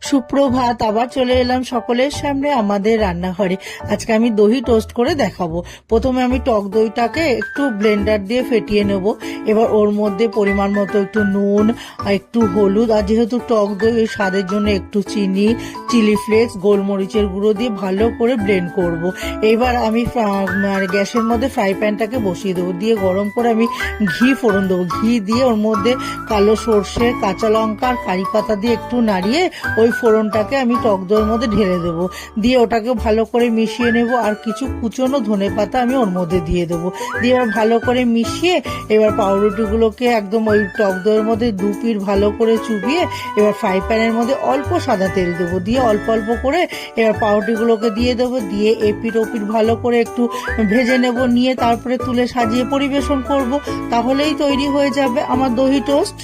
সুপ্রভাত, আবার চলে এলাম সকলের সামনে আমাদের রান্নাঘরে। আজকে আমি দহি টোস্ট করে দেখাবো। প্রথমে আমি টক দইটাকে একটু ব্লেন্ডার দিয়ে ফেটিয়ে নেব। এবার ওর মধ্যে পরিমাণ মতো একটু নুন আর একটু হলুদ, আর যেহেতু টক দই ওই স্বাদের জন্য একটু চিনি, চিলি ফ্লেক্স, গোলমরিচের গুঁড়ো দিয়ে ভালো করে ব্লেন্ড করব। এবার আমি গ্যাসের মধ্যে ফ্রাই প্যানটাকে বসিয়ে দেবো, দিয়ে গরম করে আমি ঘি ফোড়ন দেবো। ঘি দিয়ে ওর মধ্যে কালো সর্ষে, কাঁচা লঙ্কা আর কারি পাতা দিয়ে একটু নাড়িয়ে ওই ফোড়নটাকে আমি টক দইয়ের মধ্যে ঢেলে দেবো। দিয়ে ওটাকে ভালো করে মিশিয়ে নেব, আর কিছু কুচনো ধনেপাতা আমি ওর মধ্যে দিয়ে দেবো। দিয়ে এবার ভালো করে মিশিয়ে এবার পাউরুটিগুলোকে একদম ওই টক দইয়ের মধ্যে দু পিঠ ভালো করে চুবিয়ে এবার ফ্রাই প্যানের মধ্যে অল্প সাদা তেল দেবো, দিয়ে অল্প অল্প করে এবার পাউরুটিগুলোকে দিয়ে দেবো। দিয়ে এপিঠ ওপিঠ ভালো করে একটু ভেজে নেব, নিয়ে তারপরে তুলে সাজিয়ে পরিবেশন করব। তাহলেই তৈরি হয়ে যাবে আমার দহি টোস্ট।